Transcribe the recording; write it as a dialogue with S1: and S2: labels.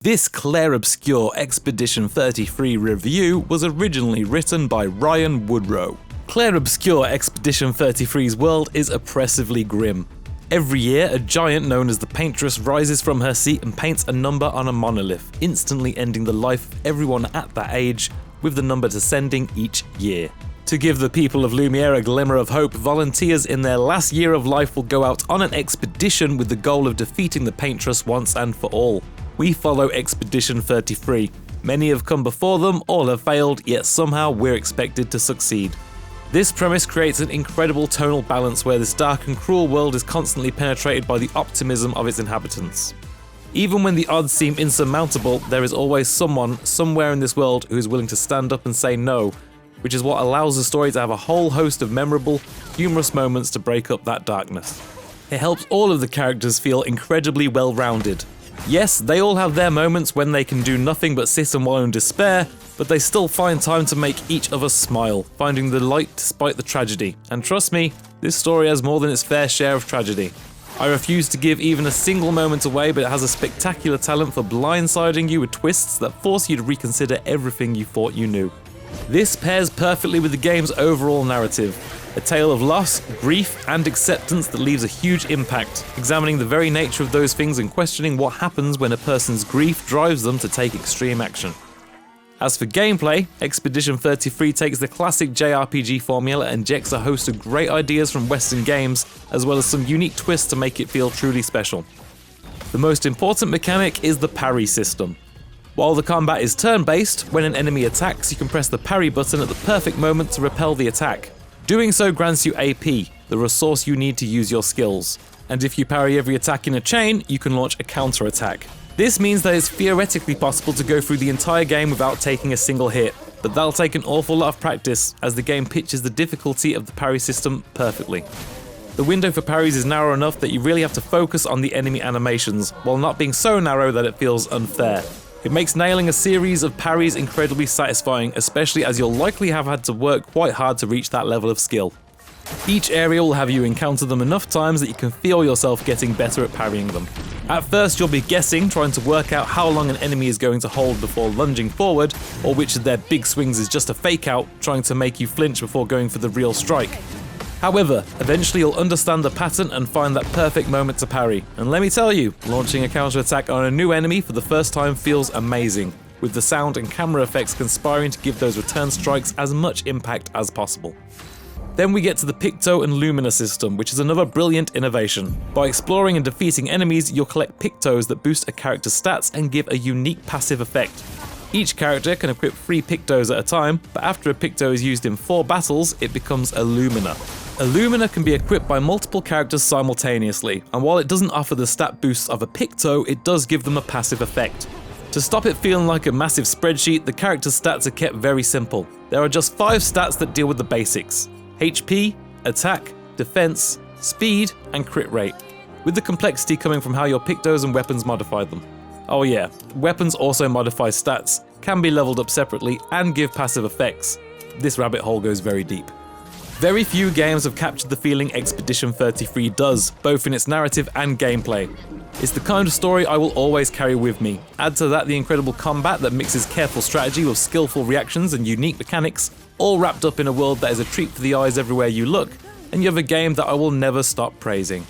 S1: This Clair Obscur Expedition 33 review was originally written by Ryan Woodrow. Clair Obscur Expedition 33's world is oppressively grim. Every year, a giant known as the Paintress rises from her seat and paints a number on a monolith, instantly ending the life of everyone at that age, with the number descending each year. To give the people of Lumiere a glimmer of hope, volunteers in their last year of life will go out on an expedition with the goal of defeating the Paintress once and for all. We follow Expedition 33. Many have come before them, all have failed, yet somehow we're expected to succeed. This premise creates an incredible tonal balance where this dark and cruel world is constantly penetrated by the optimism of its inhabitants. Even when the odds seem insurmountable, there is always someone, somewhere in this world who is willing to stand up and say no, which is what allows the story to have a whole host of memorable, humorous moments to break up that darkness. It helps all of the characters feel incredibly well-rounded. Yes, they all have their moments when they can do nothing but sit and wallow in despair, but they still find time to make each of us smile, finding the light despite the tragedy. And trust me, this story has more than its fair share of tragedy. I refuse to give even a single moment away, but it has a spectacular talent for blindsiding you with twists that force you to reconsider everything you thought you knew. This pairs perfectly with the game's overall narrative. A tale of loss, grief, and acceptance that leaves a huge impact, examining the very nature of those things and questioning what happens when a person's grief drives them to take extreme action. As for gameplay, Expedition 33 takes the classic JRPG formula and injects a host of great ideas from Western games, as well as some unique twists to make it feel truly special. The most important mechanic is the Parry System. While the combat is turn-based, when an enemy attacks, you can press the parry button at the perfect moment to repel the attack. Doing so grants you AP, the resource you need to use your skills. And if you parry every attack in a chain, you can launch a counter-attack. This means that it's theoretically possible to go through the entire game without taking a single hit, but that'll take an awful lot of practice, as the game pitches the difficulty of the parry system perfectly. The window for parries is narrow enough that you really have to focus on the enemy animations, while not being so narrow that it feels unfair. It makes nailing a series of parries incredibly satisfying, especially as you'll likely have had to work quite hard to reach that level of skill. Each area will have you encounter them enough times that you can feel yourself getting better at parrying them. At first you'll be guessing, trying to work out how long an enemy is going to hold before lunging forward, or which of their big swings is just a fake out, trying to make you flinch before going for the real strike. However, eventually you'll understand the pattern and find that perfect moment to parry. And let me tell you, launching a counterattack on a new enemy for the first time feels amazing, with the sound and camera effects conspiring to give those return strikes as much impact as possible. Then we get to the Picto and Luminina system, which is another brilliant innovation. By exploring and defeating enemies, you'll collect Pictos that boost a character's stats and give a unique passive effect. Each character can equip 3 Pictos at a time, but after a Picto is used in 4 battles, it becomes a Luminina. A Luminina can be equipped by multiple characters simultaneously, and while it doesn't offer the stat boosts of a Picto, it does give them a passive effect. To stop it feeling like a massive spreadsheet, the character's stats are kept very simple. There are just 5 stats that deal with the basics: HP, attack, defense, speed, and crit rate, with the complexity coming from how your Pictos and weapons modify them. Oh yeah, weapons also modify stats, can be leveled up separately, and give passive effects. This rabbit hole goes very deep. Very few games have captured the feeling Expedition 33 does, both in its narrative and gameplay. It's the kind of story I will always carry with me. Add to that the incredible combat that mixes careful strategy with skillful reactions and unique mechanics, all wrapped up in a world that is a treat for the eyes everywhere you look, and you have a game that I will never stop praising.